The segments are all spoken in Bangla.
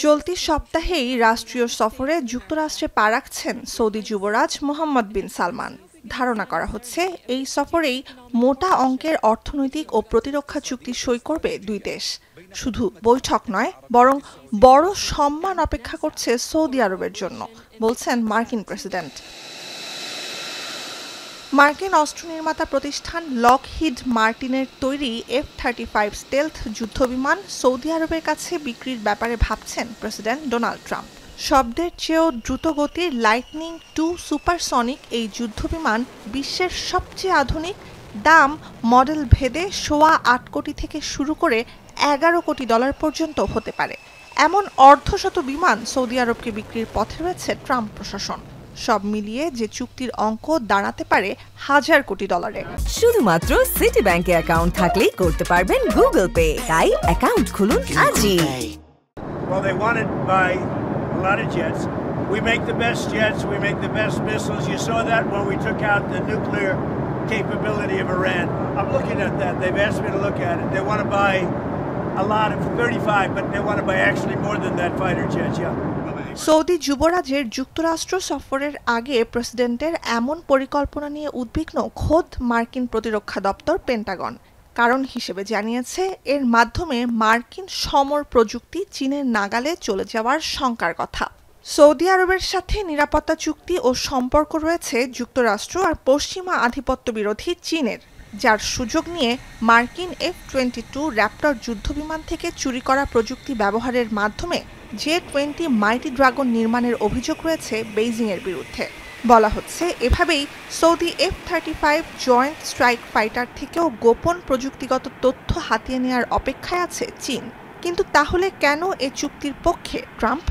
চলতি সপ্তাহেই রাষ্ট্রীয় সফরে যুক্তরাষ্ট্রে পা রাখছেন সৌদি যুবরাজ মোহাম্মদ বিন সালমান। ধারণা করা হচ্ছে এই সফরেই মোটা অঙ্কের অর্থনৈতিক ও প্রতিরক্ষা চুক্তি সই করবে দুই দেশ। শুধু বৈঠক নয়, বরং বড় সম্মান অপেক্ষা করছে সৌদি আরবের জন্য, বলছেন মার্কিন প্রেসিডেন্ট। মার্কিন অস্ত্র নির্মাতা প্রতিষ্ঠান লকহিড মার্টিনের তৈরি F-35 স্টেলথ যুদ্ধবিমান সৌদি আরবের কাছে বিক্রির ব্যাপারে ভাবছেন প্রেসিডেন্ট ডোনাল্ড ট্রাম্প। শব্দের চেয়েও দ্রুতগতির লাইটনিং 2 সুপারসনিক এই যুদ্ধবিমান বিশ্বের সবচেয়ে আধুনিক, দাম মডেল ভেদে $8 কোটি থেকে শুরু করে $11 কোটি পর্যন্ত হতে পারে। এমন অর্ধশত বিমান সৌদি আরবকে বিক্রির পথে রয়েছে ট্রাম্প প্রশাসন। সব মিলিয়ে যে চুক্তির অঙ্ক দাঁড়াতে পারে $1000 কোটি। শুধুমাত্র সিটি ব্যাংকে অ্যাকাউন্ট থাকলেই করতে পারবেন গুগল পে। তাই অ্যাকাউন্ট খুলুন আজই। Well, they want to buy a lot of jets. We make the best jets, we make the best missiles. You saw that when we took out the nuclear capability of Iran. I'm looking at that. They've asked me to look at it. They want to buy a lot of 35, but they want to buy actually more than that fighter jets, yeah. Saudi যুবরাজের যুক্তরাষ্ট্র সফরের আগে প্রেসিডেন্টের এমন পরিকল্পনা নিয়ে উদ্বিগ্ন খোদ মার্কিন প্রতিরক্ষা দপ্তর পেন্টাগন। কারণ হিসেবে জানিয়েছে, এর মাধ্যমে মার্কিন সমর প্রযুক্তি চীনের নাগালে চলে যাওয়ার শঙ্কার কথা। সৌদি আরবের সাথে নিরাপত্তা চুক্তি ও সম্পর্ক রয়েছে যুক্তরাষ্ট্র আর পশ্চিমা আধিপত্য বিরোধী চীনের, যার সুযোগ নিয়ে মার্কিন F-22 র্যাপটর যুদ্ধবিমান থেকে চুরি করা প্রযুক্তি ব্যবহারের মাধ্যমে J-20 মাইটি ড্রাগন নির্মাণের অভিযোগ রয়েছে বেইজিংয়ের বিরুদ্ধে। বলা হচ্ছে, এভাবেই Saudi F-35 joint strike fighter থেকেও গোপন প্রযুক্তিগত তথ্য হাতিয়ে নেওয়ার অপেক্ষায় আছে চীন। কিন্তু তাহলে কেন এ চুক্তির পক্ষে ট্রাম্প?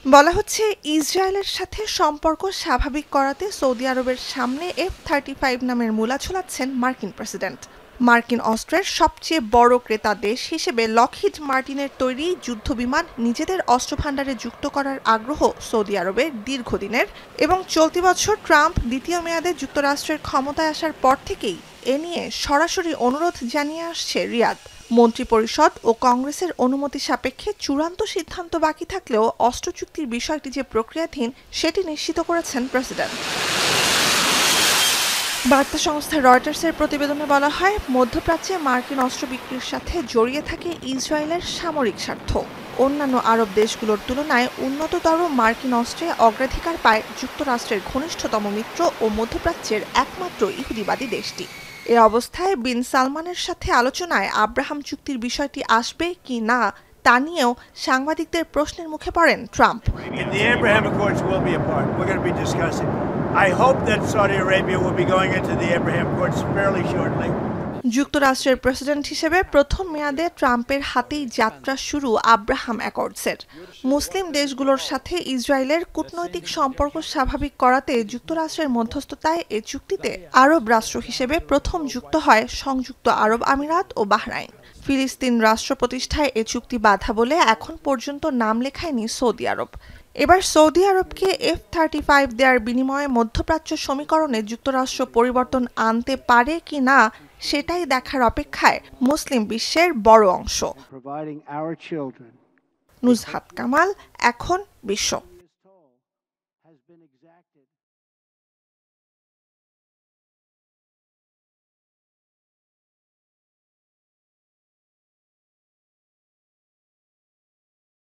বলা হচ্ছে, ইসরায়েলের সাথে সম্পর্ক স্বাভাবিক করাতে সৌদি আরবের সামনে F-35 নামের মূলা ঝোলাচ্ছেন মার্কিন প্রেসিডেন্ট। মার্কিন অস্ত্রের সবচেয়ে বড় ক্রেতা দেশ হিসেবে লকহিড মার্টিনের তৈরি যুদ্ধবিমান নিজেদের অস্ত্রভাণ্ডারে যুক্ত করার আগ্রহ সৌদি আরবের দীর্ঘদিনের, এবং চলতি বছর ট্রাম্প দ্বিতীয় মেয়াদে যুক্তরাষ্ট্রের ক্ষমতায় আসার পর থেকেই এ নিয়ে সরাসরি অনুরোধ জানিয়ে আসছে রিয়াদ। মন্ত্রিপরিষদ ও কংগ্রেসের অনুমতি সাপেক্ষে চূড়ান্ত সিদ্ধান্ত বাকি থাকলেও অস্ত্র চুক্তির বিষয়টি যে প্রক্রিয়াধীন সেটি নিশ্চিত করেছেন প্রেসিডেন্ট। বার্তা সংস্থা রয়টার্সের প্রতিবেদনে বলা হয়, মধ্যপ্রাচ্যে মার্কিন অস্ত্র বিক্রির সাথে জড়িয়ে থাকে ইসরায়েলের সামরিক স্বার্থ। অন্যান্য আরব দেশগুলোর তুলনায় উন্নততর মার্কিন অস্ত্রে অগ্রাধিকার পায় যুক্তরাষ্ট্রের ঘনিষ্ঠতম মিত্র ও মধ্যপ্রাচ্যের একমাত্র ইহুদিবাদী দেশটি। এ অবস্থায় বিন সালমানের সাথে আলোচনায় আব্রাহাম চুক্তির বিষয়টি আসবে কি না তা নিয়েও সাংবাদিকদের প্রশ্নের মুখে পড়েন Trump. I hope that Saudi Arabia will be going into the Abraham Accords fairly shortly. যুক্তরাষ্ট্রের প্রেসিডেন্ট হিসেবে প্রথম মেয়াদে ট্রাম্পের হাতেই যাত্রা শুরু আব্রাহাম অ্যাকর্ডসের। মুসলিম দেশগুলোর সাথে ইসরায়েলের কূটনৈতিক সম্পর্ক স্বাভাবিক করাতে যুক্তরাষ্ট্রের মধ্যস্থতায় এ চুক্তিতে আরব রাষ্ট্র হিসেবে প্রথম যুক্ত হয় সংযুক্ত আরব আমিরাত ও বাহরাইন। ফিলিস্তিন রাষ্ট্র প্রতিষ্ঠায় এ চুক্তি বাধা বলে এখন পর্যন্ত নাম লেখায়নি সৌদি আরব। এবার সৌদি আরবকে F-35 দেওয়ার বিনিময়ে মধ্যপ্রাচ্য সমীকরণে যুক্তরাষ্ট্র পরিবর্তন আনতে পারে কি না সেটাই দেখার অপেক্ষায় মুসলিম বিশ্বের বড় অংশ। নুজহাত কামাল, এখন বিশ্ব।